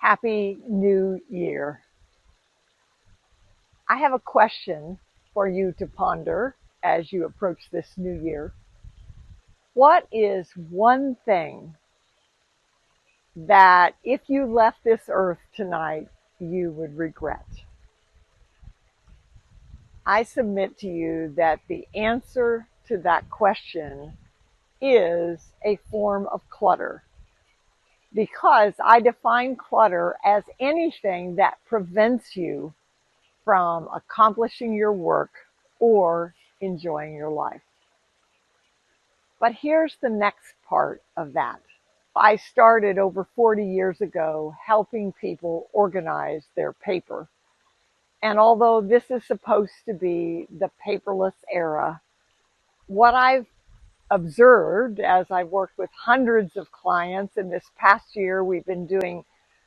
Happy New Year. I have a question for you to ponder as you approach this new year. What is one thing that if you left this earth tonight, you would regret? I submit to you that the answer to that question is a form of clutter, because I define clutter as anything that prevents you from accomplishing your work or enjoying your life. But here's the next part of that. I started over 40 years ago helping people organize their paper. And although this is supposed to be the paperless era, what I've observed as I've worked with hundreds of clients in this past year, we've been doing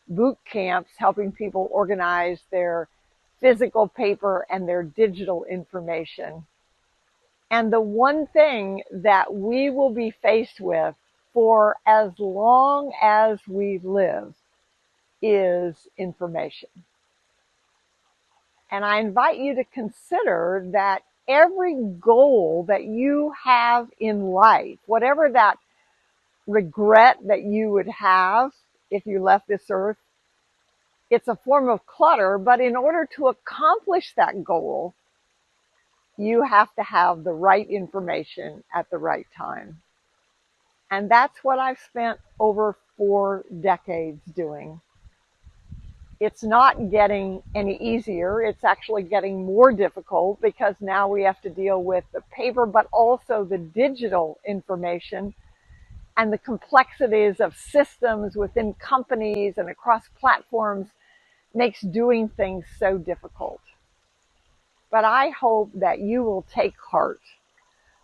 boot camps helping people organize their physical paper and their digital information. And the one thing that we will be faced with for as long as we live is information. And I invite you to consider that every goal that you have in life, whatever that regret that you would have if you left this earth, it's a form of clutter, but in order to accomplish that goal, you have to have the right information at the right time. And that's what I've spent over 4 decades doing. It's not getting any easier. It's actually getting more difficult because now we have to deal with the paper, but also the digital information and the complexities of systems within companies and across platforms makes doing things so difficult. But I hope that you will take heart,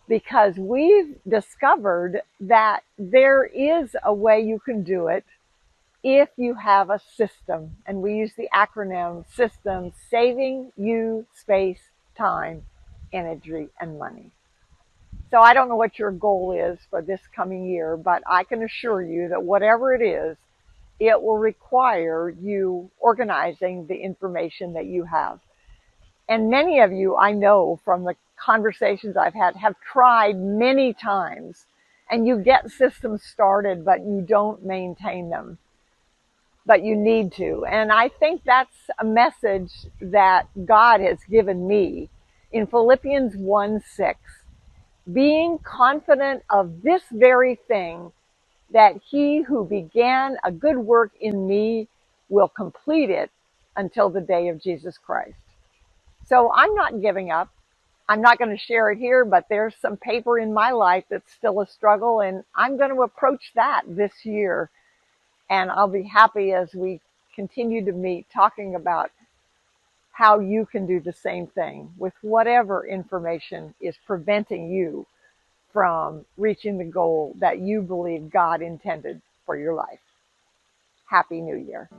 because we've discovered that there is a way you can do it if you have a system. And we use the acronym SYSTEM, saving you space, time, energy, and money. So I don't know what your goal is for this coming year, but I can assure you that whatever it is, it will require you organizing the information that you have. And many of you, I know from the conversations I've had, have tried many times, and you get systems started, but you don't maintain them. But you need to. And I think that's a message that God has given me in Philippians 1:6, being confident of this very thing, that he who began a good work in me will complete it until the day of Jesus Christ. So I'm not giving up. I'm not going to share it here, but there's some paper in my life that's still a struggle, and I'm going to approach that this year. And I'll be happy as we continue to meet talking about how you can do the same thing with whatever information is preventing you from reaching the goal that you believe God intended for your life. Happy New Year.